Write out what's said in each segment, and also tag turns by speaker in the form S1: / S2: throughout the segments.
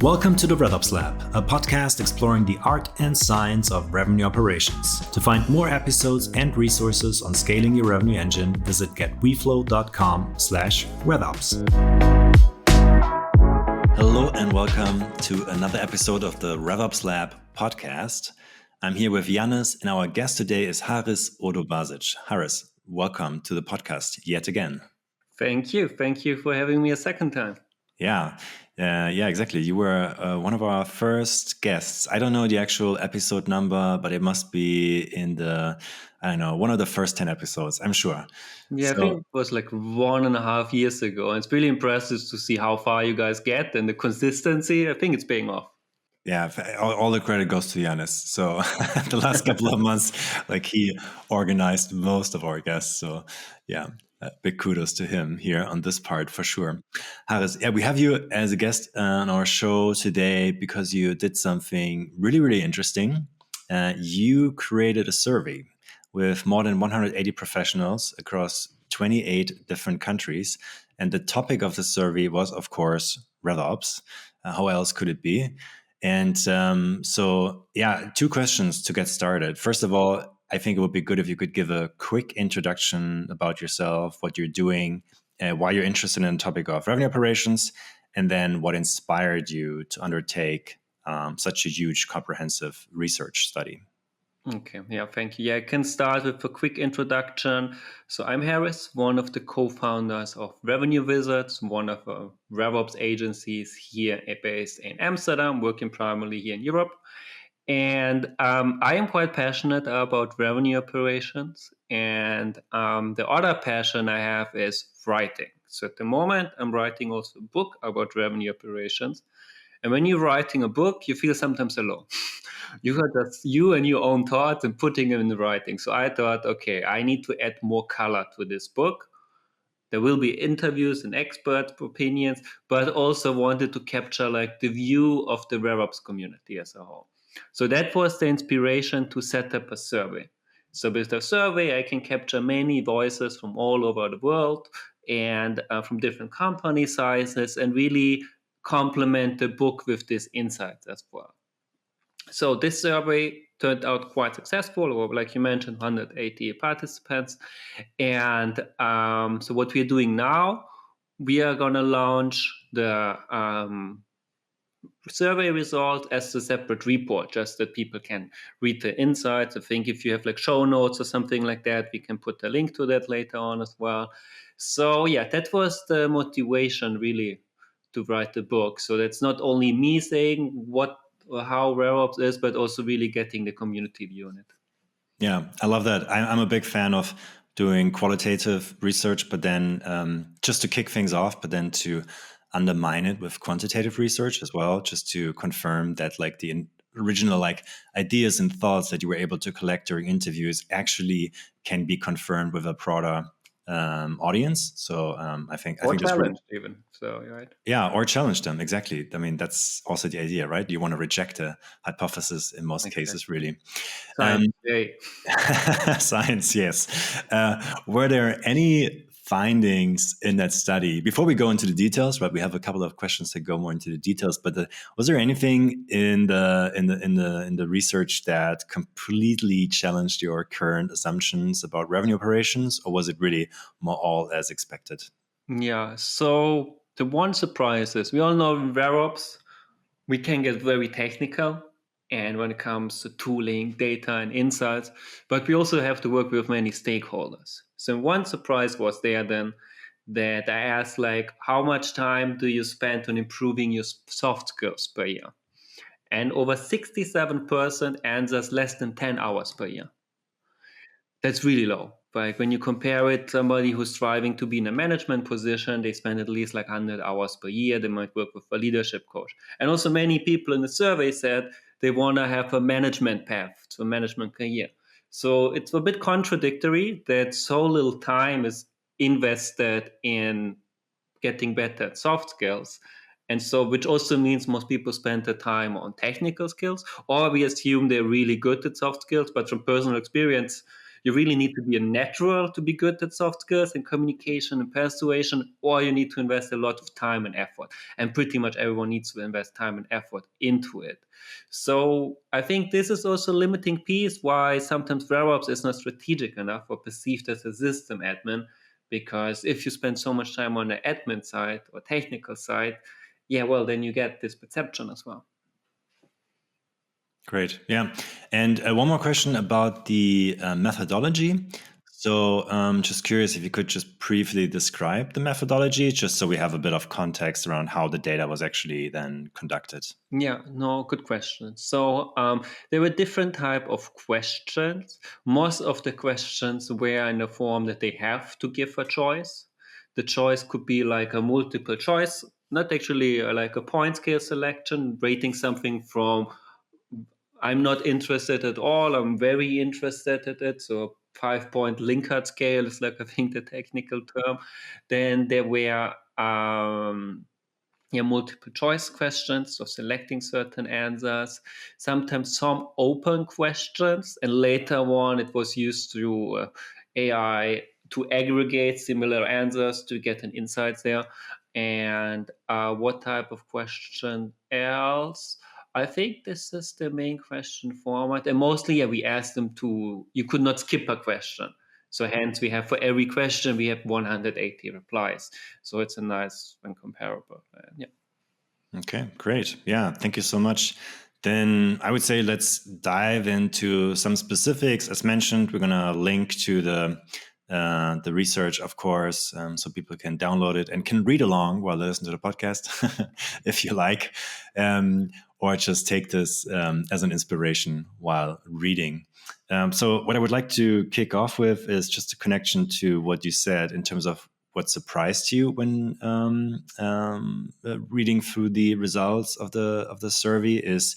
S1: Welcome to the RevOps Lab, a podcast exploring the art and science of revenue operations. To find more episodes and resources on scaling your revenue engine, visit getweflow.com/RevOps. Hello and welcome to another episode of the RevOps Lab podcast. I'm here with Yannis, and our guest today is Haris Odobasic. Haris, welcome to the podcast yet again.
S2: Thank you. Thank you for having me a second time.
S1: Yeah, exactly. You were one of our first guests. I don't know the actual episode number, but it must be in one of the first 10 episodes, I'm sure.
S2: Yeah, I think it was like 1.5 years ago. And it's really impressive to see how far you guys get and the consistency. I think it's paying off.
S1: Yeah, all the credit goes to Yannis. So the last couple of months, he organized most of our guests. So yeah, big kudos to him here on this part for sure. Haris, we have you as a guest on our show today because you did something really, really interesting. You created a survey with more than 180 professionals across 28 different countries. And the topic of the survey was, of course, RevOps. How else could it be? And two questions to get started. First of all, I think it would be good if you could give a quick introduction about yourself, what you're doing, why you're interested in the topic of revenue operations, and then what inspired you to undertake such a huge comprehensive research study.
S2: Okay, yeah, thank you. Yeah, I can start with a quick introduction. So I'm Haris, one of the co-founders of Revenue Wizards, one of our RevOps agencies here based in Amsterdam, working primarily here in Europe. And I am quite passionate about revenue operations. And the other passion I have is writing. So at the moment, I'm writing also a book about revenue operations. And when you're writing a book, you feel sometimes alone. You got just you and your own thoughts and putting them in the writing. So I thought, okay, I need to add more color to this book. There will be interviews and expert opinions, but also wanted to capture the view of the RevOps community as a whole. So that was the inspiration to set up a survey. So with the survey, I can capture many voices from all over the world and from different company sizes and really complement the book with these insights as well. So this survey turned out quite successful, or like you mentioned, 180 participants. And so what we're doing now, we are going to launch the survey result as a separate report, just that people can read the insights. I think if you have show notes or something like that, we can put a link to that later on as well. So yeah, that was the motivation really to write the book. So that's not only me saying what or how RevOps is, but also really getting the community view on it.
S1: Yeah, I love that. I'm a big fan of doing qualitative research, but then just to kick things off, but then to undermine it with quantitative research as well, just to confirm that the original ideas and thoughts that you were able to collect during interviews actually can be confirmed with a broader audience. So I think
S2: that's
S1: really,
S2: even. So you're right.
S1: Yeah, or challenge them. Exactly. I mean, that's also the idea, right? You want to reject a hypothesis in most cases, really. Science, yes. Were there any findings in that study before we go into the details? Right, we have a couple of questions that go more into the details. But was there anything in the research that completely challenged your current assumptions about revenue operations, or was it really more all as expected?
S2: Yeah. So the one surprise is we all know in RevOps we can get very technical. And when it comes to tooling, data, and insights, but we also have to work with many stakeholders. So one surprise was there then that I asked how much time do you spend on improving your soft skills per year? And over 67% answers less than 10 hours per year. That's really low. When you compare it, somebody who's striving to be in a management position, they spend at least 100 hours per year. They might work with a leadership coach. And also many people in the survey said they want to have a management path to a management career. So it's a bit contradictory that so little time is invested in getting better at soft skills. And so, which also means most people spend the time on technical skills, or we assume they're really good at soft skills. But from personal experience, you really need to be a natural to be good at soft skills and communication and persuasion, or you need to invest a lot of time and effort. And pretty much everyone needs to invest time and effort into it. So I think this is also a limiting piece why sometimes RevOps is not strategic enough or perceived as a system admin, because if you spend so much time on the admin side or technical side, yeah, well, then you get this perception as well.
S1: Great. Yeah. And one more question about the methodology. So just curious if you could just briefly describe the methodology, just so we have a bit of context around how the data was actually then conducted.
S2: Yeah, no, good question. So there were different type of questions. Most of the questions were in the form that they have to give a choice. The choice could be like a multiple choice, not actually like a point scale selection, rating something from I'm not interested at all, I'm very interested at it. So 5-point Likert scale is like, I think, the technical term. Then there were multiple choice questions, so selecting certain answers, sometimes some open questions, and later on it was used through AI to aggregate similar answers to get an insight there. And what type of question else? I think this is the main question format. And mostly, we asked them you could not skip a question. So hence we have for every question, we have 180 replies. So it's a nice and comparable. Yeah.
S1: Okay, great. Yeah, thank you so much. Then I would say let's dive into some specifics. As mentioned, we're going to link to the research, of course, so people can download it and can read along while they listen to the podcast, if you like, or just take this as an inspiration while reading. So what I would like to kick off with is just a connection to what you said in terms of what surprised you when reading through the results of the survey is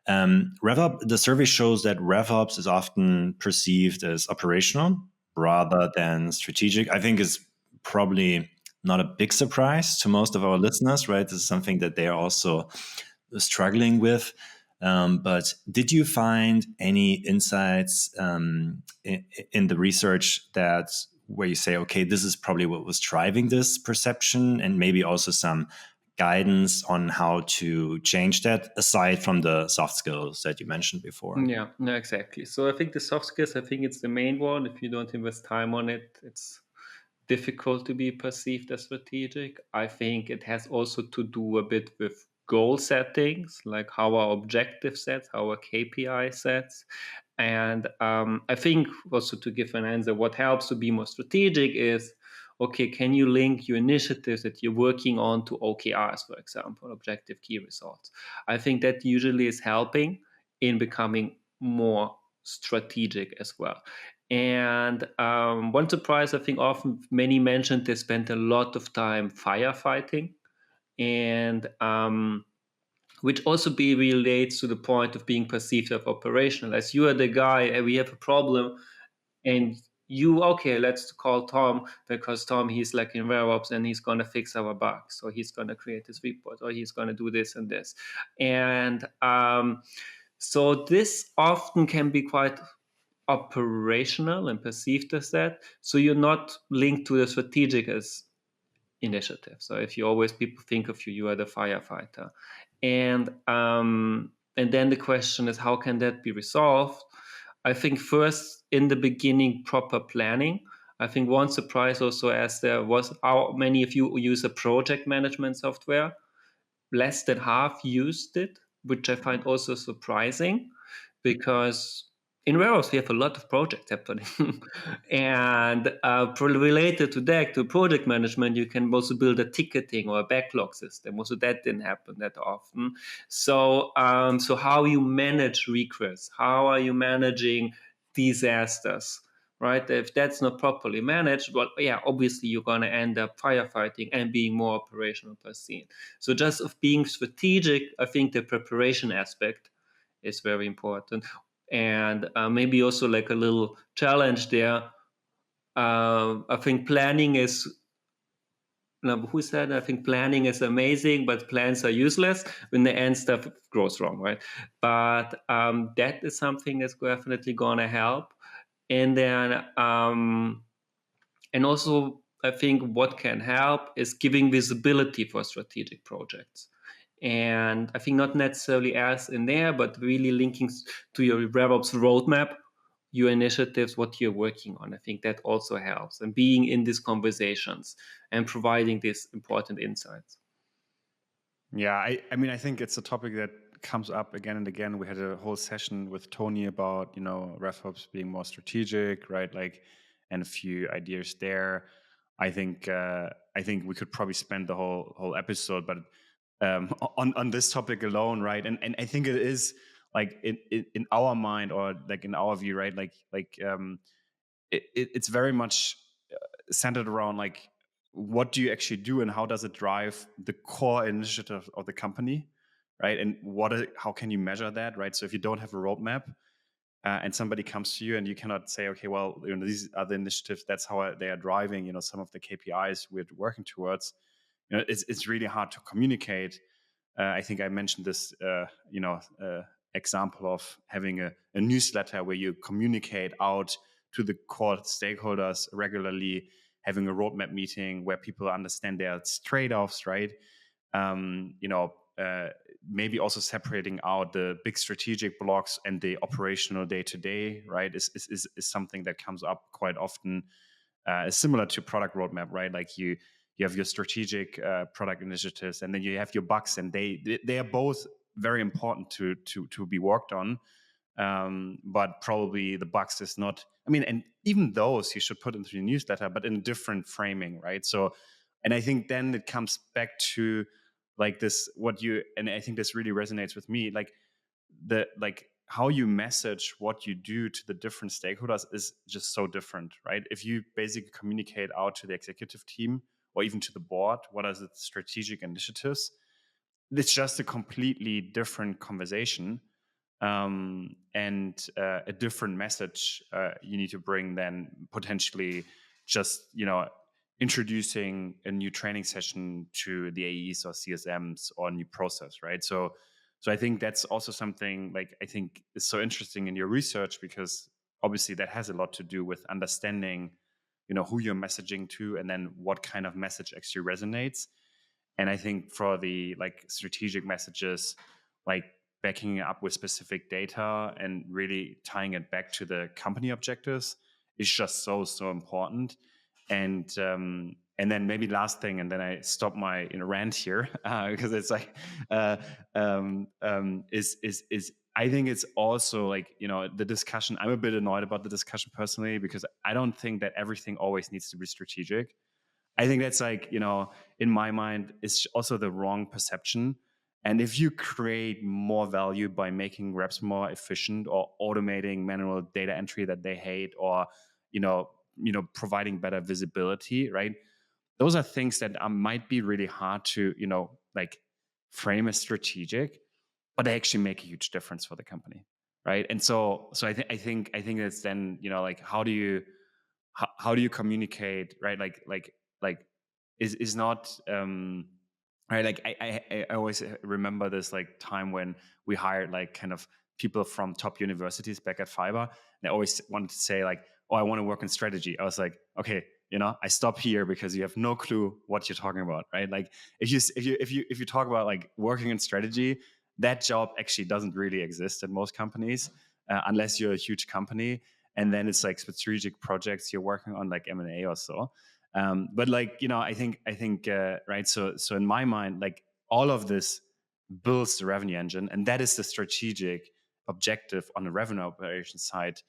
S1: RevOps. The survey shows that RevOps is often perceived as operational rather than strategic. I think is probably not a big surprise to most of our listeners, right? This is something that they are also struggling with. But did you find any insights in the research where you say, okay, this is probably what was driving this perception, and maybe also some guidance on how to change that aside from the soft skills that you mentioned before?
S2: Yeah, no, exactly. So I think the soft skills, I think it's the main one. If you don't invest time on it, it's difficult to be perceived as strategic. I think it has also to do a bit with goal settings, like how our objective sets, how our KPI sets. And I think also to give an answer, what helps to be more strategic is, okay, can you link your initiatives that you're working on to OKRs, for example, objective key results? I think that usually is helping in becoming more strategic as well. And one surprise, I think often many mentioned they spent a lot of time firefighting, and which also relates to the point of being perceived as operational. As you are the guy, and we have a problem, and okay, let's call Tom, because Tom, he's like in RevOps and he's going to fix our bugs. So he's going to create this report, or he's going to do this and this. And so this often can be quite operational and perceived as that. So you're not linked to the strategic as initiative. So if you always people think of you are the firefighter. And then the question is, how can that be resolved? I think first in the beginning, proper planning. I think one surprise also as there was how many of you use a project management software. Less than half used it, which I find also surprising, because in RevOps we have a lot of projects happening, and related to that, to project management, you can also build a ticketing or a backlog system. Also, that didn't happen that often. So, so how you manage requests? How are you managing disasters? Right? If that's not properly managed, well, yeah, obviously you're going to end up firefighting and being more operational per scene. So just of being strategic, I think the preparation aspect is very important. And maybe also like a little challenge there. I think planning is, who said, I think planning is amazing, but plans are useless when the end stuff goes wrong, right? But that is something that's definitely going to help. And then, and also, I think what can help is giving visibility for strategic projects. And I think not necessarily as in there, but really linking to your RevOps roadmap, your initiatives, what you're working on. I think that also helps, and being in these conversations and providing these important insights.
S3: Yeah, I mean, I think it's a topic that comes up again and again. We had a whole session with Tony about, RevOps being more strategic, right? Like, and a few ideas there. I think we could probably spend the whole episode, but on this topic alone, right? And I think it is like in our mind, or like in our view, right? It's very much centered around like, what do you actually do and how does it drive the core initiative of the company, right? And how can you measure that, right? So if you don't have a roadmap and somebody comes to you and you cannot say, okay, well, these are the initiatives, that's how they are driving, some of the KPIs we're working towards, it's really hard to communicate. I think I mentioned this, example of having a newsletter where you communicate out to the core stakeholders regularly, having a roadmap meeting where people understand their trade-offs, right? Maybe also separating out the big strategic blocks and the operational day-to-day, right, is something that comes up quite often. Similar to product roadmap, right? Like you have your strategic product initiatives, and then you have your bugs, and they are both very important to be worked on. But probably the bugs is not. I mean, and even those you should put into your newsletter, but in a different framing, right? So, and I think then it comes back to like this, and I think this really resonates with me, like how you message what you do to the different stakeholders is just so different, right? If you basically communicate out to the executive team or even to the board, what are the strategic initiatives, it's just a completely different conversation, and a different message you need to bring than potentially just introducing a new training session to the AEs or CSMs or a new process, right? So I think that's also something like I think is so interesting in your research, because obviously that has a lot to do with understanding, who you're messaging to, and then what kind of message actually resonates. And I think for the like strategic messages, like backing it up with specific data and really tying it back to the company objectives is just so important. And then maybe last thing, and then I stop my rant here because it's like is I think it's also like the discussion. I'm a bit annoyed about the discussion personally, because I don't think that everything always needs to be strategic. I think that's like, in my mind, it's also the wrong perception. And if you create more value by making reps more efficient, or automating manual data entry that they hate, or, providing better visibility, right? Those are things that might be really hard to, like frame as strategic, but they actually make a huge difference for the company, right? And so I think it's then, like how do you communicate, right? Like is not right. Like I always remember this like time when we hired like kind of people from top universities back at Fiverr. And they always wanted to say like, oh, I want to work in strategy. I was like, okay, I stop here because you have no clue what you're talking about, right? Like if you talk about like working in strategy, that job actually doesn't really exist in most companies, unless you're a huge company. And then it's like strategic projects you're working on, like M&A or so. But like, I think right. So in my mind, like all of this builds the revenue engine, and that is the strategic objective on the revenue operations side,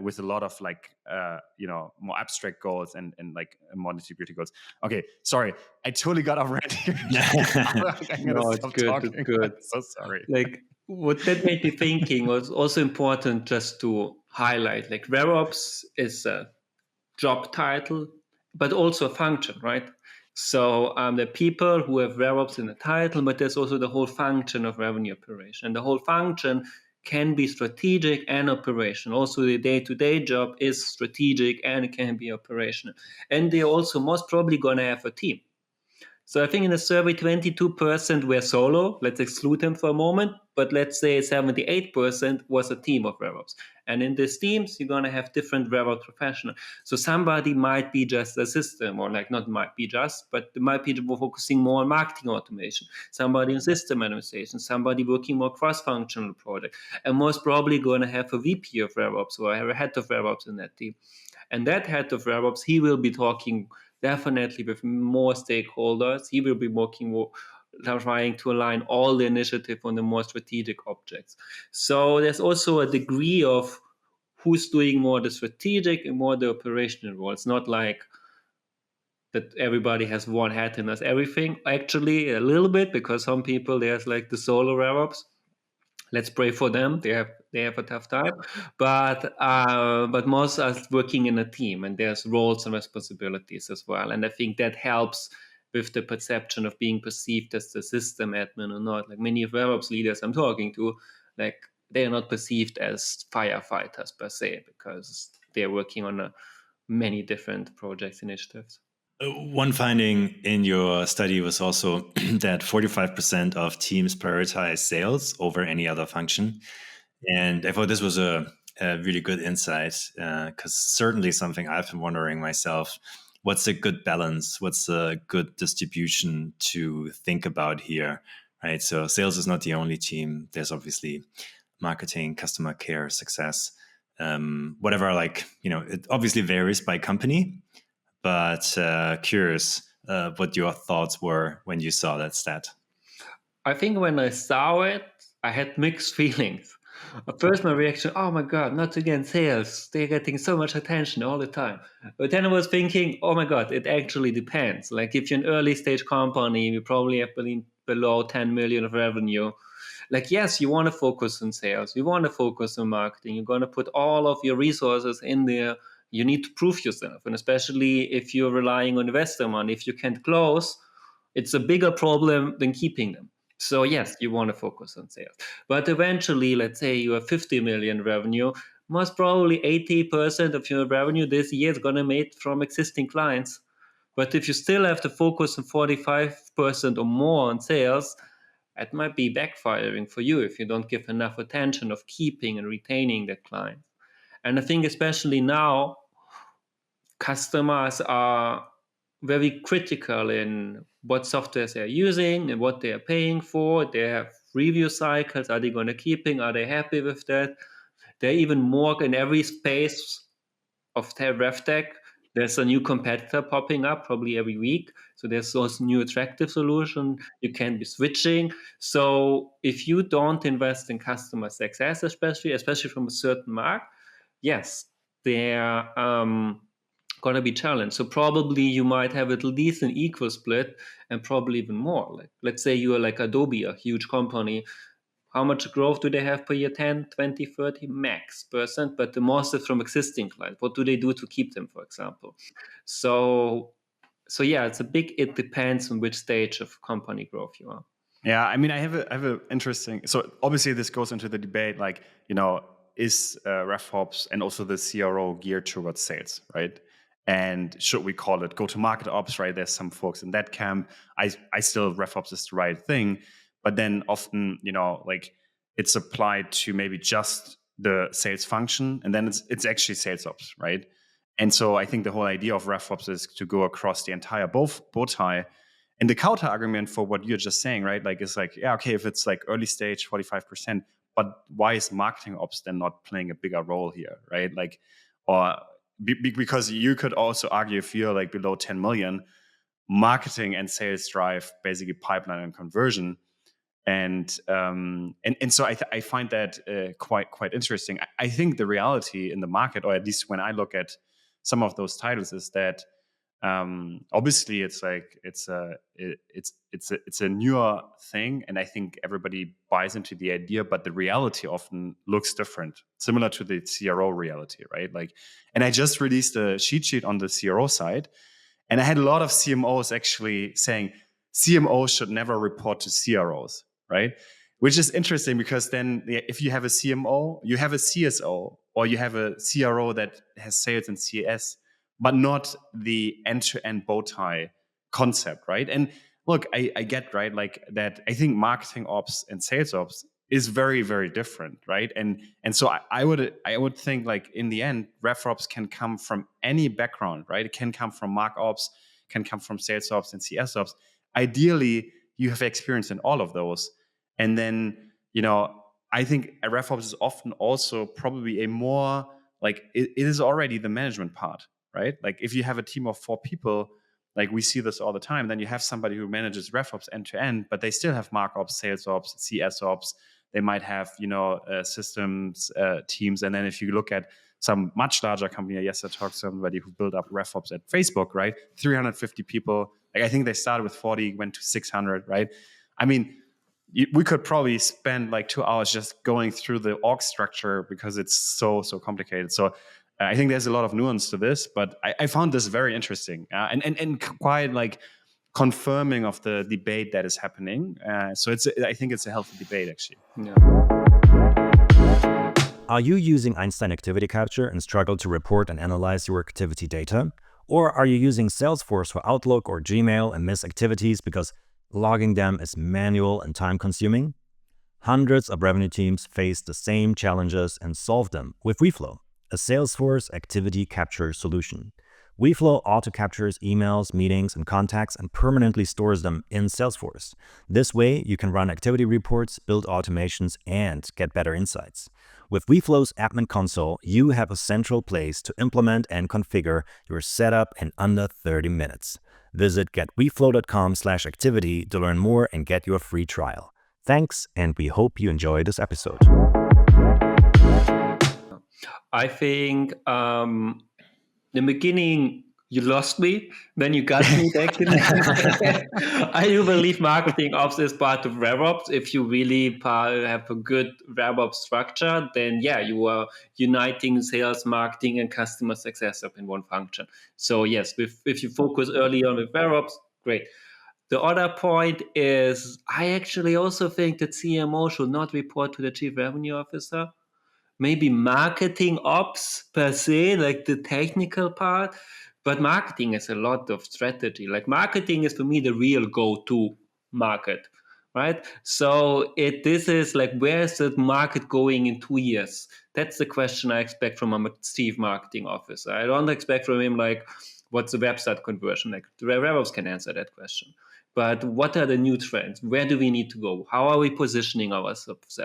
S3: with a lot of like, more abstract goals and like more nitty-gritty goals. Okay, sorry, I totally got off rant here. I'm gonna
S2: No, it's
S3: stop
S2: good.
S3: talking.
S2: It's good.
S3: I'm so sorry.
S2: Like what that made me thinking was also important just to highlight. Like RevOps is a job title, but also a function, right? So the people who have RevOps in the title, but there's also the whole function of revenue operation. And the whole function can be strategic and operational. Also, the day-to-day job is strategic and it can be operational. And they're also most probably going to have a team. So I think in the survey, 22% were solo. Let's exclude them for a moment. But let's say 78% was a team of RevOps. And in these teams, you're going to have different RevOps professionals. So somebody might be just a system, or like not might be just, but they might be focusing more on marketing automation. Somebody in system administration, somebody working more cross-functional project. And most probably going to have a VP of RevOps or a head of RevOps in that team. And that head of RevOps, he will be talking definitely with more stakeholders. He will be working more, trying to align all the initiative on the more strategic objects. So there's also a degree of who's doing more the strategic and more the operational role. It's not like that everybody has one hat and does everything. Actually, a little bit, because some people, there's like the solo RevOps. Let's pray for them. They have a tough time, but most are working in a team, and there's roles and responsibilities as well. And I think that helps with the perception of being perceived as the system admin or not. Like many RevOps leaders I'm talking to, like they are not perceived as firefighters per se, because they're working on many different projects initiatives.
S1: One finding in your study was also that 45% of teams prioritize sales over any other function. And I thought this was a really good insight, because certainly something I've been wondering myself. What's a good balance? What's a good distribution to think about here, right? So sales is not the only team. There's obviously marketing, customer care, success, whatever, like, it obviously varies by company. But curious what your thoughts were when you saw that stat.
S2: I think when I saw it, I had mixed feelings. At first, my reaction, oh my God, not again sales. They're getting so much attention all the time. But then I was thinking, oh my God, it actually depends. Like if you're an early stage company, you probably have below 10 million of revenue. Like, yes, you want to focus on sales. You want to focus on marketing. You're going to put all of your resources in there. You need to prove yourself. And especially if you're relying on investor money, if you can't close, it's a bigger problem than keeping them. So yes, you want to focus on sales. But eventually, let's say you have 50 million revenue, most probably 80% of your revenue this year is going to be made from existing clients. But if you still have to focus on 45% or more on sales, it might be backfiring for you if you don't give enough attention of keeping and retaining that client. And I think especially now, customers are very critical in what softwares they're using and what they are paying for. They have review cycles. Are they going to keeping? Are they happy with that? They're even more in every space of RevTech. There's a new competitor popping up probably every week. So there's those new attractive solution. You can be switching. So if you don't invest in customer success, especially from a certain mark, yes, they're going to be challenged. So probably you might have at least an equal split and probably even more. Like let's say you are like Adobe, a huge company. How much growth do they have per year? 10, 20, 30 max percent, but the most is from existing clients. What do they do to keep them, for example? So yeah, it depends on which stage of company growth you are.
S3: Yeah, I mean, I have a interesting. So obviously, this goes into the debate, like, is RevOps and also the CRO geared towards sales, right? And should we call it go-to-market ops, right? There's some folks in that camp. I still RevOps is the right thing, but then often, like it's applied to maybe just the sales function, and then it's actually sales ops, right? And so I think the whole idea of RevOps is to go across the entire bow tie. And the counter argument for what you're just saying, right? Like, it's like, yeah, okay, if it's like early stage, 45%, but why is marketing ops then not playing a bigger role here, right? Like, or because you could also argue if you're like below 10 million, marketing and sales drive basically pipeline and conversion. And so I find that quite interesting. I think the reality in the market, or at least when I look at some of those titles, is that obviously it's like it's a newer thing, and I think everybody buys into the idea, but the reality often looks different, similar to the CRO reality, right? Like, and I just released a cheat sheet on the CRO side, and I had a lot of CMOs actually saying CMOs should never report to CROs, right? Which is interesting, because then if you have a CMO, you have a CSO, or you have a CRO that has sales and CS, but not the end-to-end bow tie concept, right? And look, I get, right, like that. I think marketing ops and sales ops is very, very different, right? And so I would think, like, in the end, RevOps can come from any background, right? It can come from mark ops, can come from sales ops and CS ops. Ideally, you have experience in all of those, and then, I think a RevOps is often also probably a more, like, it is already the management part, right? Like, if you have a team of 4 people, like we see this all the time, then you have somebody who manages RevOps end to end, but they still have markups, sales ops, CS ops. They might have, systems teams. And then if you look at some much larger company, yes, I talked to somebody who built up RevOps at Facebook, right? 350 people. Like, I think they started with 40, went to 600, right? I mean, we could probably spend like 2 hours just going through the org structure because it's so complicated. So I think there's a lot of nuance to this, but I found this very interesting and quite, like, confirming of the debate that is happening. So I think it's a healthy debate, actually.
S2: Yeah.
S4: Are you using Einstein Activity Capture and struggle to report and analyze your activity data? Or are you using Salesforce for Outlook or Gmail and miss activities because logging them is manual and time-consuming? Hundreds of revenue teams face the same challenges and solve them with Weflow, a Salesforce activity capture solution. Weflow auto-captures emails, meetings, and contacts and permanently stores them in Salesforce. This way, you can run activity reports, build automations, and get better insights. With Weflow's admin console, you have a central place to implement and configure your setup in under 30 minutes. Visit getweflow.com/activity to learn more and get your free trial. Thanks, and we hope you enjoy this episode.
S2: I think in the beginning you lost me, then you got me back. I do believe marketing ops is part of RevOps. If you really have a good RevOps structure, then yeah, you are uniting sales, marketing, and customer success up in one function. So yes, if you focus early on with RevOps, great. The other point is, I actually also think that CMO should not report to the chief revenue officer. Maybe marketing ops per se, like the technical part, but marketing is a lot of strategy. Like, marketing is for me the real go-to market, right? So this is like, where is the market going in 2 years? That's the question I expect from a chief marketing officer. I don't expect from him, like, what's the website conversion? Like, the RevOps can answer that question. But what are the new trends? Where do we need to go? How are we positioning ourselves?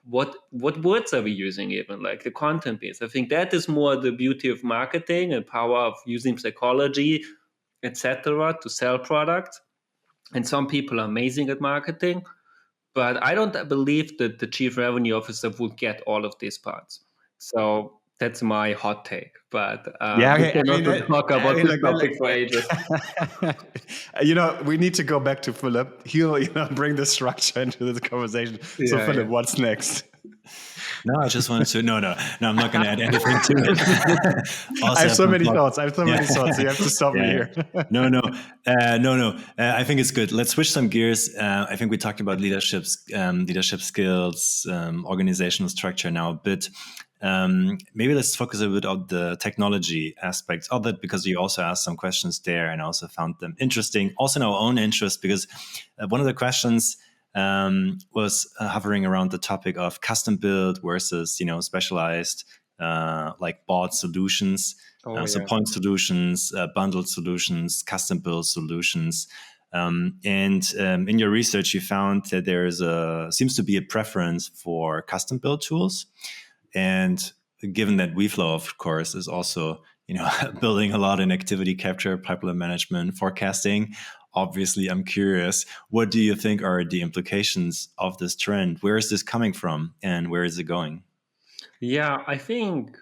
S2: What words are we using, even like the content piece? I think that is more the beauty of marketing and power of using psychology, etc., to sell products. And some people are amazing at marketing, but I don't believe that the chief revenue officer would get all of these parts. So that's my hot take. But we can also talk about this topic for ages.
S3: We need to go back to Philip. He'll bring the structure into the conversation. So Philip, what's next?
S1: No, I just wanted to. No, I'm not going to add anything to it.
S3: I have so many thoughts. So you have to stop me here.
S1: No. I think it's good. Let's switch some gears. I think we talked about leadership skills, organizational structure now a bit. Maybe let's focus a bit on the technology aspects of it, because you also asked some questions there, and I also found them interesting. Also in our own interest, because one of the questions was hovering around the topic of custom build versus, specialized, like bought solutions. So point solutions, bundled solutions, custom build solutions. And in your research, you found that seems to be a preference for custom build tools. And given that Weflow, of course, is also, building a lot in activity capture, pipeline management, forecasting, obviously, I'm curious, what do you think are the implications of this trend? Where is this coming from, and where is it going?
S2: Yeah, I think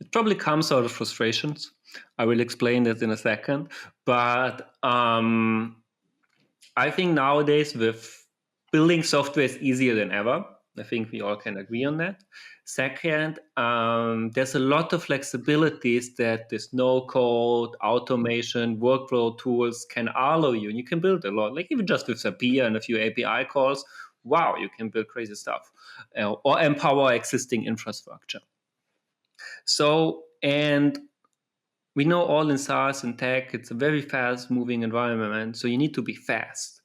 S2: it probably comes out of frustrations. I will explain that in a second. But I think nowadays, with building software is easier than ever. I think we all can agree on that. Second, there's a lot of flexibilities that this no-code, automation, workflow tools can allow you. And you can build a lot, like even just with Zapier and a few API calls. Wow, you can build crazy stuff or empower existing infrastructure. So, and we know all in SaaS and tech, it's a very fast moving environment. So you need to be fast.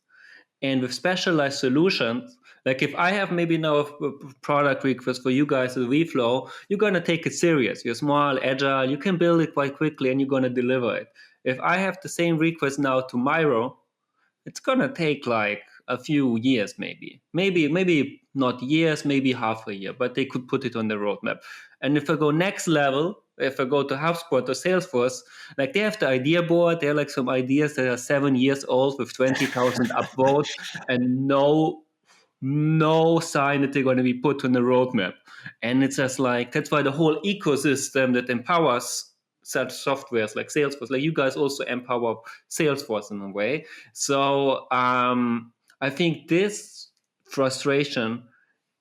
S2: And with specialized solutions, like if I have maybe now a product request for you guys with Weflow, you're going to take it serious. You're small, agile, you can build it quite quickly and you're going to deliver it. If I have the same request now to Miro, it's going to take like a few years, maybe not years, maybe half a year, but they could put it on the roadmap. And if I go next level, if I go to HubSpot or Salesforce, like they have the idea board, there are like some ideas that are 7 years old with 20,000 upvotes and no sign that they're going to be put on the roadmap. And it's just like, that's why the whole ecosystem that empowers such softwares like Salesforce, like you guys also empower Salesforce in a way. So I think this frustration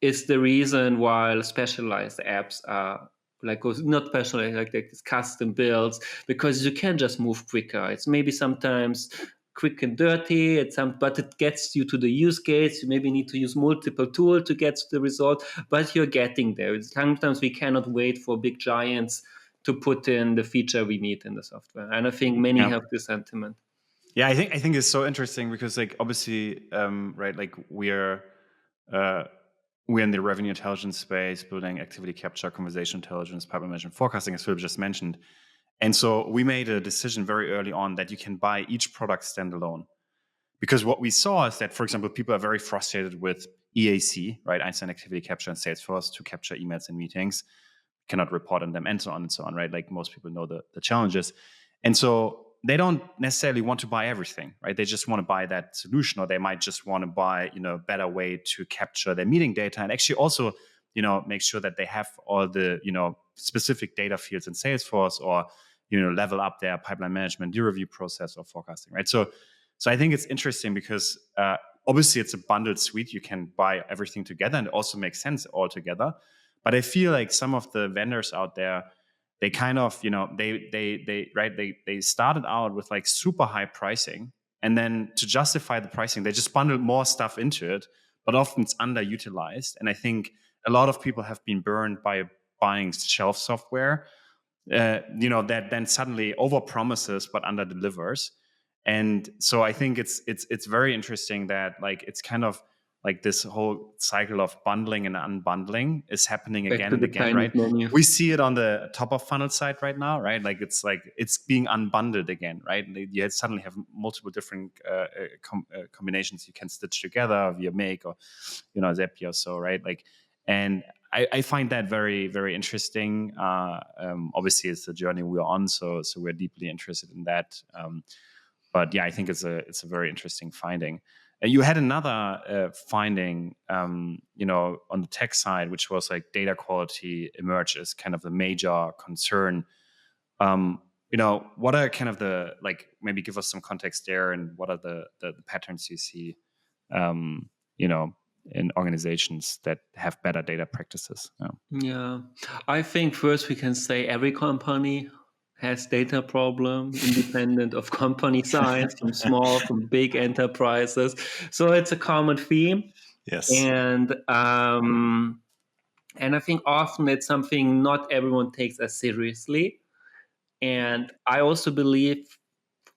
S2: is the reason why specialized apps are like not specialized, like these custom builds, because you can just move quicker. It's maybe sometimes quick and dirty, but it gets you to the use case. You maybe need to use multiple tools to get to the result, but you're getting there. Sometimes we cannot wait for big giants to put in the feature we need in the software. And I think many have this sentiment.
S3: Yeah, I think it's so interesting because like obviously, right, like we're in the revenue intelligence space, building activity capture, conversation intelligence, pipeline management, forecasting, as Philip just mentioned. And so we made a decision very early on that you can buy each product standalone. Because what we saw is that, for example, people are very frustrated with EAC, right? Einstein Activity Capture and Salesforce to capture emails and meetings, cannot report on them, and so on, right? Like most people know the challenges. And so they don't necessarily want to buy everything, right? They just want to buy that solution, or they might just want to buy, a better way to capture their meeting data and actually also, make sure that they have all the, specific data fields in Salesforce, or, level up their pipeline management, deal review process, or forecasting, right? So I think it's interesting because obviously it's a bundled suite. You can buy everything together, and it also makes sense all together. But I feel like some of the vendors out there, they kind of, they started out with like super high pricing, and then to justify the pricing, they just bundled more stuff into it, but often it's underutilized. And I think a lot of people have been burned by buying shelf software, that then suddenly overpromises but underdelivers. And so I think it's very interesting that like it's kind of like this whole cycle of bundling and unbundling is happening again and again, right?
S2: Menu.
S3: We see it on the top of funnel side right now, right? Like it's being unbundled again, right? You suddenly have multiple different combinations you can stitch together via Make or Zapier or so, right? Like, and I find that very, very interesting. Obviously, it's the journey we're on, so we're deeply interested in that. But yeah, I think it's a very interesting finding. You had another finding, on the tech side, which was like data quality emerged as kind of the major concern. What are kind of the, like, maybe give us some context there, and what are the patterns you see, in organizations that have better data practices?
S2: Yeah, I think first we can say every company has data problem, independent of company size, from small, from big enterprises. So it's a common theme.
S1: Yes.
S2: And I think often it's something not everyone takes as seriously. And I also believe,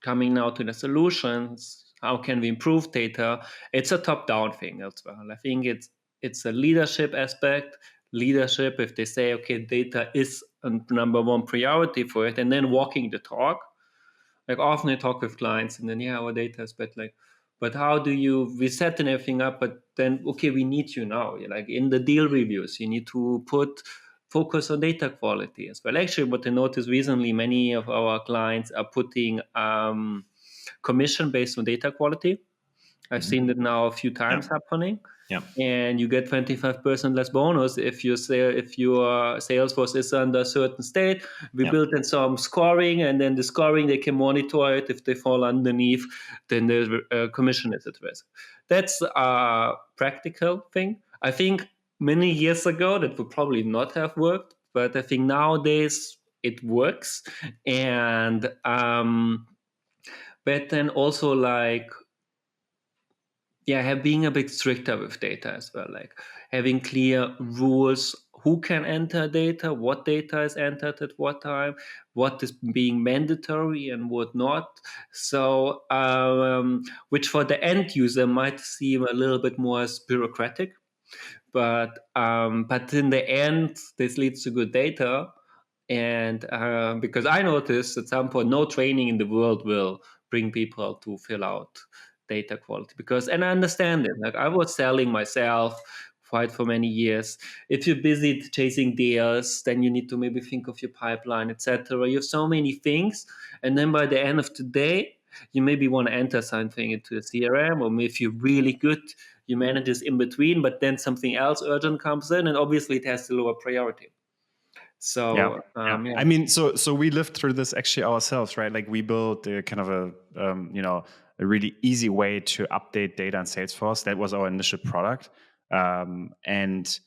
S2: coming now to the solutions, how can we improve data? It's a top-down thing as well. I think it's a leadership aspect. Leadership, if they say, okay, data is a number one priority for it, and then walking the talk. Like often I talk with clients, and then our data is but how do we setting everything up? But then okay, we need you now. Like in the deal reviews, you need to focus on data quality as well. Actually, what I noticed recently, many of our clients are putting commission based on data quality. I've seen that now a few times happening.
S1: Yeah.
S2: And you get 25% less bonus if your Salesforce is under a certain state. We built in some scoring, and then the scoring, they can monitor it. If they fall underneath, then the commission is at risk. That's a practical thing. I think many years ago that would probably not have worked, but I think nowadays it works. And but then also being a bit stricter with data as well, like having clear rules who can enter data, what data is entered at what time, what is being mandatory and what not. So, which for the end user might seem a little bit more as bureaucratic, but in the end, this leads to good data. And because I noticed at some point, no training in the world will bring people to fill out data quality. And I understand it. Like I was selling myself quite for many years. If you're busy chasing deals, then you need to maybe think of your pipeline, etc. You have so many things, and then by the end of the day, you maybe want to enter something into a CRM, or if you're really good, you manage this in between, but then something else urgent comes in, and obviously it has the lower priority. So
S3: yeah. I mean, so we lived through this actually ourselves, right? Like we built a kind of a really easy way to update data in Salesforce. That was our initial product, and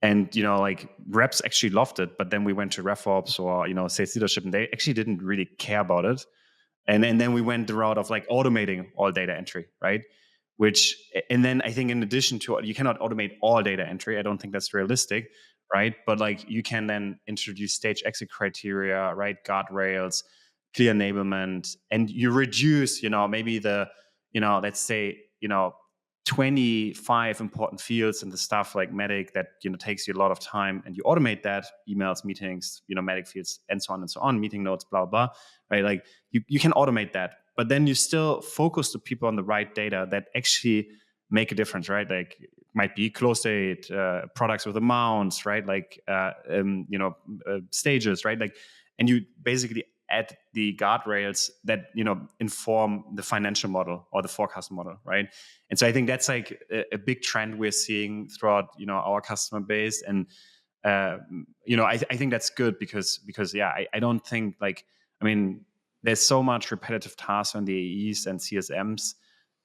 S3: like reps actually loved it. But then we went to RevOps or sales leadership, and they actually didn't really care about it. And then we went the route of like automating all data entry, right? And then I think in addition to, you cannot automate all data entry. I don't think that's realistic, right? But like you can then introduce stage exit criteria, right? Guardrails, clear enablement, and you reduce, maybe let's say, 25 important fields and the stuff like medic that, takes you a lot of time, and you automate that, emails, meetings, medic fields, and so on, meeting notes, blah, blah, right? Like you can automate that, but then you still focus the people on the right data that actually make a difference, right? Like might be close date, products with amounts, right? Like, stages, right? Like, and you basically add the guardrails that, inform the financial model or the forecast model, right? And so I think that's like a big trend we're seeing throughout, our customer base. And, I think that's good because I don't think there's so much repetitive tasks on the AEs and CSMs.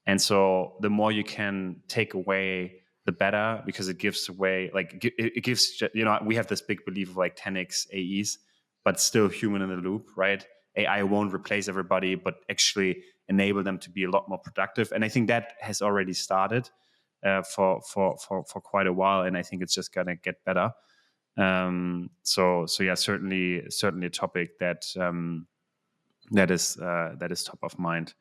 S3: And so the more you can take away, the better, because it gives away, it gives, we have this big belief of like 10x AEs, but still human in the loop, right? AI won't replace everybody, but actually enable them to be a lot more productive. And I think that has already started for quite a while. And I think it's just gonna get better. So yeah, certainly a topic that is top of mind.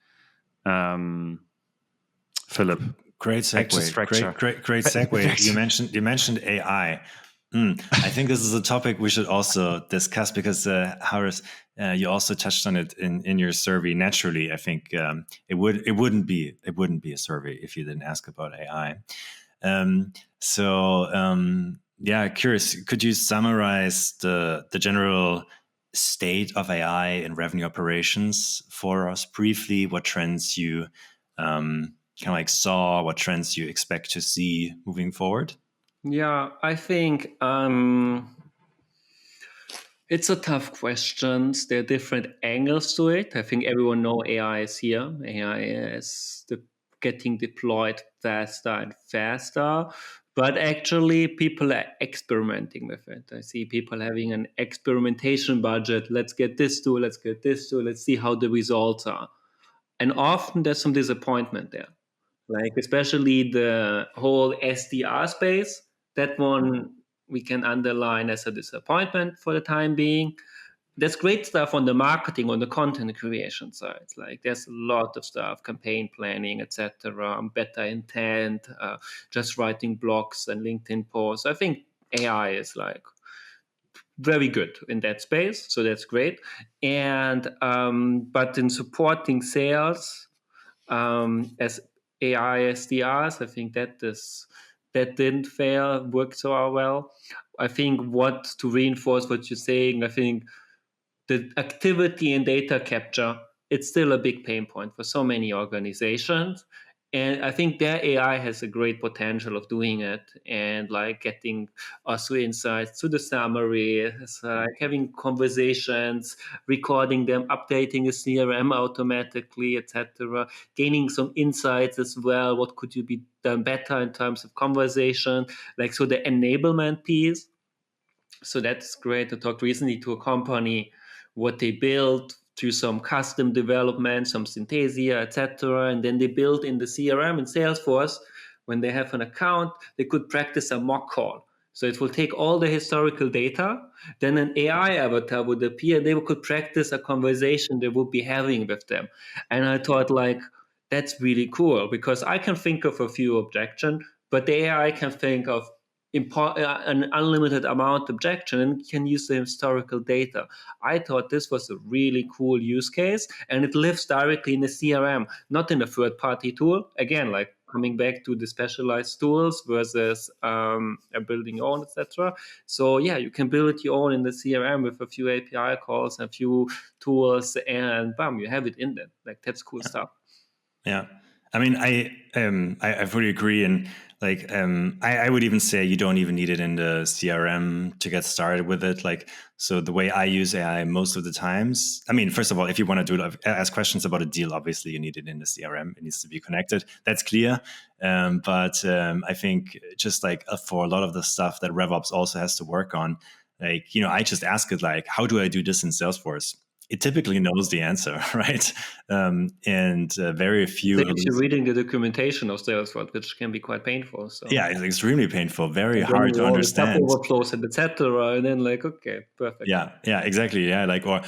S3: Philip,
S1: great segue. Great segue. You mentioned AI. I think this is a topic we should also discuss because Harris, you also touched on it in your survey. Naturally, I think it wouldn't be a survey if you didn't ask about AI. Curious. Could you summarize the general state of AI in revenue operations for us briefly? What trends you saw? What trends you expect to see moving forward?
S2: Yeah, I think it's a tough question. There are different angles to it. I think everyone knows AI is here. AI is getting deployed faster and faster. But actually, people are experimenting with it. I see people having an experimentation budget. Let's get this tool, let's get this tool, let's see how the results are. And often there's some disappointment there. Like especially the whole SDR space, that one we can underline as a disappointment for the time being. There's great stuff on the marketing, on the content creation side. Like there's a lot of stuff, campaign planning, etc., better intent, just writing blogs and LinkedIn posts. I think AI is like very good in that space, so that's great. And but in supporting sales as AI SDRs, I think that didn't work so well. I think to reinforce what you're saying, I think the activity and data capture, it's still a big pain point for so many organizations. And I think their AI has a great potential of doing it and like getting us to insights, to the summary, like having conversations, recording them, updating a CRM automatically, etc. Gaining some insights as well. What could you be done better in terms of conversation? Like, so the enablement piece. So that's great. I talked recently to a company, what they built through some custom development, some Synthesia, etc. And then they built in the CRM in Salesforce, when they have an account, they could practice a mock call. So it will take all the historical data, then an AI avatar would appear, they could practice a conversation they would be having with them. And I thought, like, that's really cool, because I can think of a few objections, but the AI can think of an unlimited amount of objection and can use the historical data. I thought this was a really cool use case, and it lives directly in the CRM, not in a third-party tool. Again, like coming back to the specialized tools versus building your own, etc. So yeah, you can build it your own in the CRM with a few API calls, a few tools, and bam, you have it in there. Like, that's cool stuff.
S1: Yeah, I mean, I fully agree, and like I would even say you don't even need it in the CRM to get started with it. Like, so the way I use AI most of the times, I mean, first of all, if you want to ask questions about a deal, obviously you need it in the CRM. It needs to be connected. That's clear. But I think just like for a lot of the stuff that RevOps also has to work on, like, I just ask it like, how do I do this in Salesforce? It typically knows the answer, right? And very few.
S2: It's actually reading the documentation of Salesforce, which can be quite painful. So
S1: yeah, it's extremely painful, very hard to understand.
S2: Overflows and etc. And then like, okay, perfect.
S1: Yeah, exactly. Yeah, like or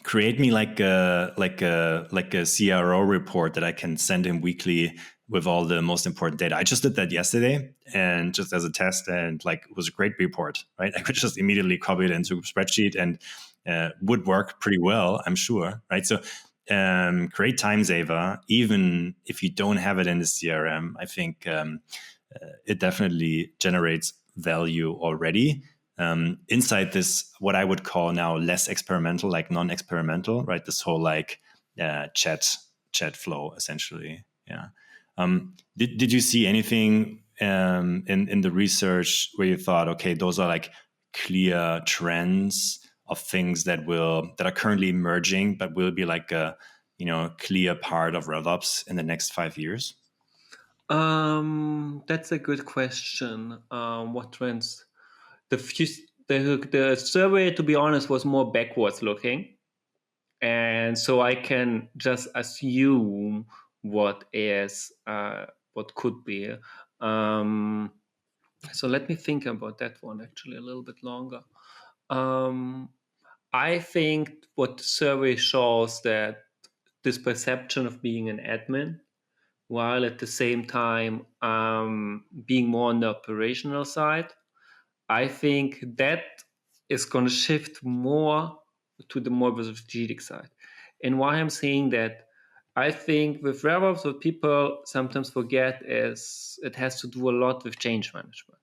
S1: create me like a CRO report that I can send him weekly with all the most important data. I just did that yesterday, and just as a test, and like it was a great report, right? I could just immediately copy it into a spreadsheet and would work pretty well, I'm sure, right? So great time saver, even if you don't have it in the CRM. I think it definitely generates value already. Inside this, what I would call now less experimental, like non-experimental, right? This whole like chat flow, essentially. Yeah. Did you see anything in the research where you thought, okay, those are like clear trends of things that are currently emerging, but will be like a clear part of RevOps in the next 5 years?
S2: That's a good question. What trends? The survey, to be honest, was more backwards looking, and so I can just assume what could be. So let me think about that one actually a little bit longer. I think what the survey shows that this perception of being an admin, while at the same time being more on the operational side, I think that is going to shift more to the more strategic side. And why I'm saying that, I think with RevOps, what people sometimes forget is it has to do a lot with change management.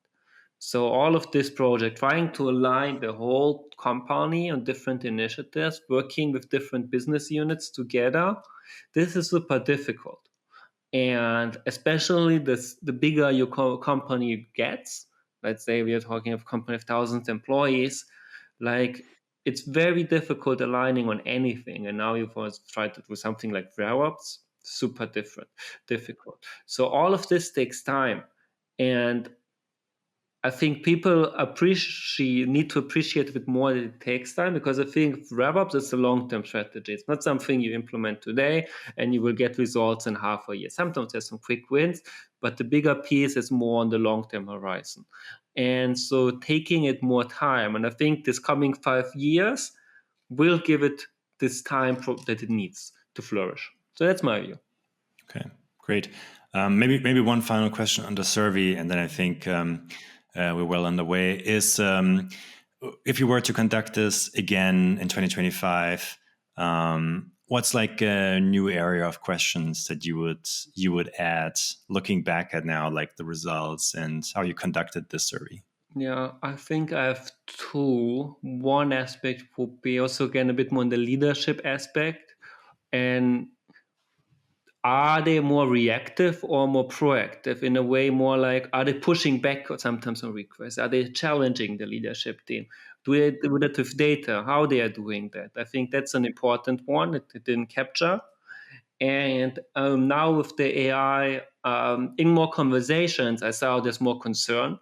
S2: So all of this project, trying to align the whole company on different initiatives, working with different business units together, this is super difficult. And especially the bigger your company gets, let's say we are talking of a company of thousands of employees, like it's very difficult aligning on anything. And now you've tried to do something like RevOps, super difficult. So all of this takes time. And I think people need to appreciate a bit more that it takes time, because I think RevOps is a long-term strategy. It's not something you implement today and you will get results in half a year. Sometimes there's some quick wins, but the bigger piece is more on the long-term horizon. And so taking it more time, and I think this coming 5 years will give it this time that it needs to flourish. So that's my view.
S1: Okay, great. Maybe one final question on the survey, and then I think we're well underway, is if you were to conduct this again in 2025, what's like a new area of questions that you would add, looking back at now, like the results and how you conducted this survey?
S2: Yeah, I think I have two. One aspect would be also, again, a bit more on the leadership aspect. And are they more reactive or more proactive? In a way, more like, are they pushing back sometimes on requests? Are they challenging the leadership team? Do they do that with data? How they are doing that? I think that's an important one that it didn't capture. And now with the AI, in more conversations, I saw there's more concern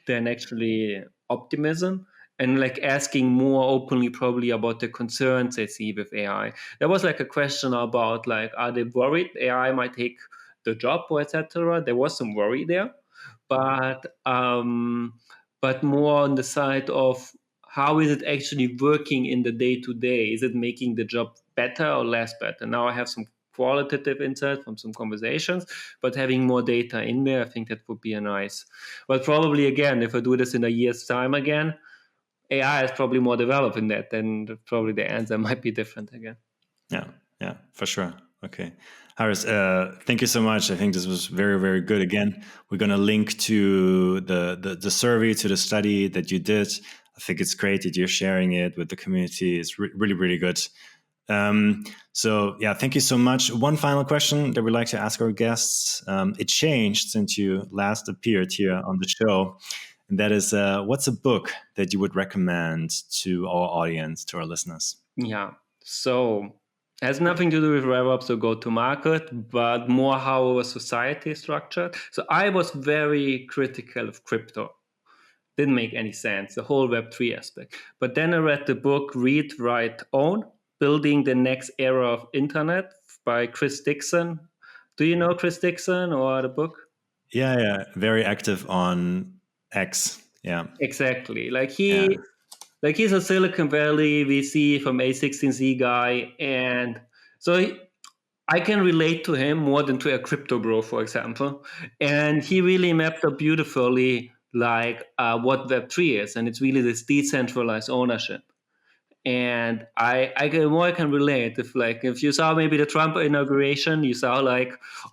S2: than actually optimism, and like asking more openly probably about the concerns they see with AI. There was like a question about like, are they worried AI might take the job or etc. There was some worry there, but but more on the side of how is it actually working in the day-to-day? Is it making the job better or less better? Now I have some qualitative insight from some conversations, but having more data in there, I think that would be a nice. But probably again, if I do this in a year's time again, AI is probably more developed in that, then probably the answer might be different again.
S1: Yeah, for sure. Okay. Harris, thank you so much. I think this was very, very good. Again, we're going to link to the survey, to the study that you did. I think it's great that you're sharing it with the community. It's really, really good. So yeah, thank you so much. One final question that we like to ask our guests. It changed since you last appeared here on the show. And that is, what's a book that you would recommend to our audience, to our listeners?
S2: Yeah. So it has nothing to do with RevOps or go-to-market, but more how our society is structured. So I was very critical of crypto. Didn't make any sense, the whole Web3 aspect. But then I read the book Read, Write, Own, Building the Next Era of Internet by Chris Dixon. Do you know Chris Dixon or the book?
S1: Yeah. Very active on X. Yeah.
S2: Exactly. He's a Silicon Valley VC from A16Z guy. And so I can relate to him more than to a crypto bro, for example. And he really mapped up beautifully what Web3 is. And it's really this decentralized ownership. And I can relate. If you saw maybe the Trump inauguration, you saw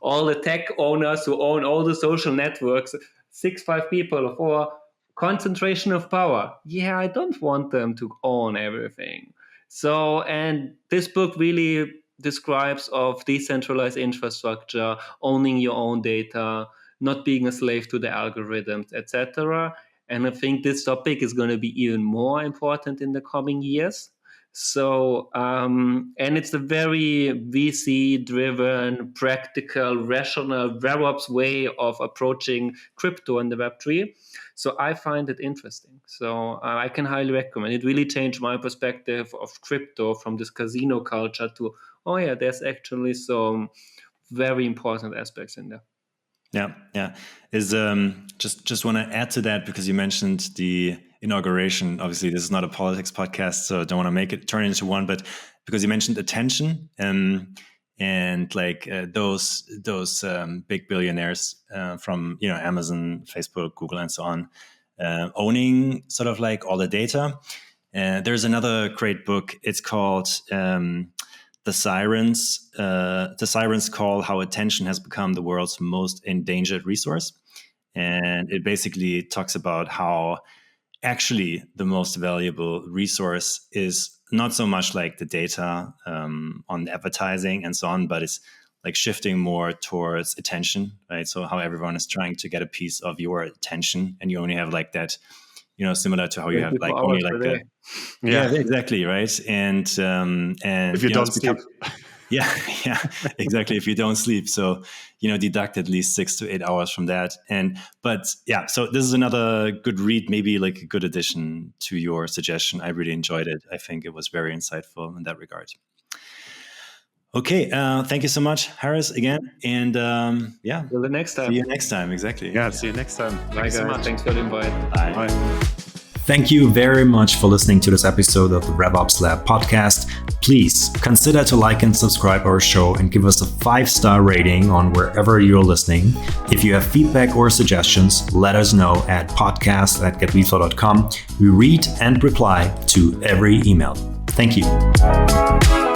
S2: all the tech owners who own all the social networks, 5 people for concentration of power. Yeah, I don't want them to own everything. So, and this book really describes of decentralized infrastructure, owning your own data, not being a slave to the algorithms, etc. And I think this topic is going to be even more important in the coming years. So, and it's a very VC-driven, practical, rational RevOps way of approaching crypto and the Web3. So I find it interesting. So I can highly recommend. It really changed my perspective of crypto from this casino culture to, oh yeah, there's actually some very important aspects in there.
S1: Yeah. Is just want to add to that, because you mentioned the inauguration. Obviously, this is not a politics podcast, so I don't want to make it turn into one. But because you mentioned attention, and those big billionaires from Amazon, Facebook, Google, and so on, owning sort of all the data. There's another great book. It's called The Sirens Call: How Attention Has Become the World's Most Endangered Resource. And it basically talks about how actually the most valuable resource is not so much the data on advertising and so on, but it's shifting more towards attention, right? So how everyone is trying to get a piece of your attention, and you only have that, similar to how you have only that. Yeah, exactly, right. And
S3: if you don't sleep.
S1: Yeah, exactly. If you don't sleep, so deduct at least 6 to 8 hours from that. So this is another good read, maybe a good addition to your suggestion. I really enjoyed it. I think it was very insightful in that regard. Okay, thank you so much, Harris, again, and
S2: till the next time.
S1: See you next time. Exactly.
S3: Yeah, see you next time.
S2: Bye, guys. So much. Thanks for the invite.
S1: Bye.
S4: Thank you very much for listening to this episode of the RevOps Lab podcast. Please consider to like and subscribe our show and give us a 5-star rating on wherever you're listening. If you have feedback or suggestions, let us know at podcast@getweflow.com. We read and reply to every email. Thank you.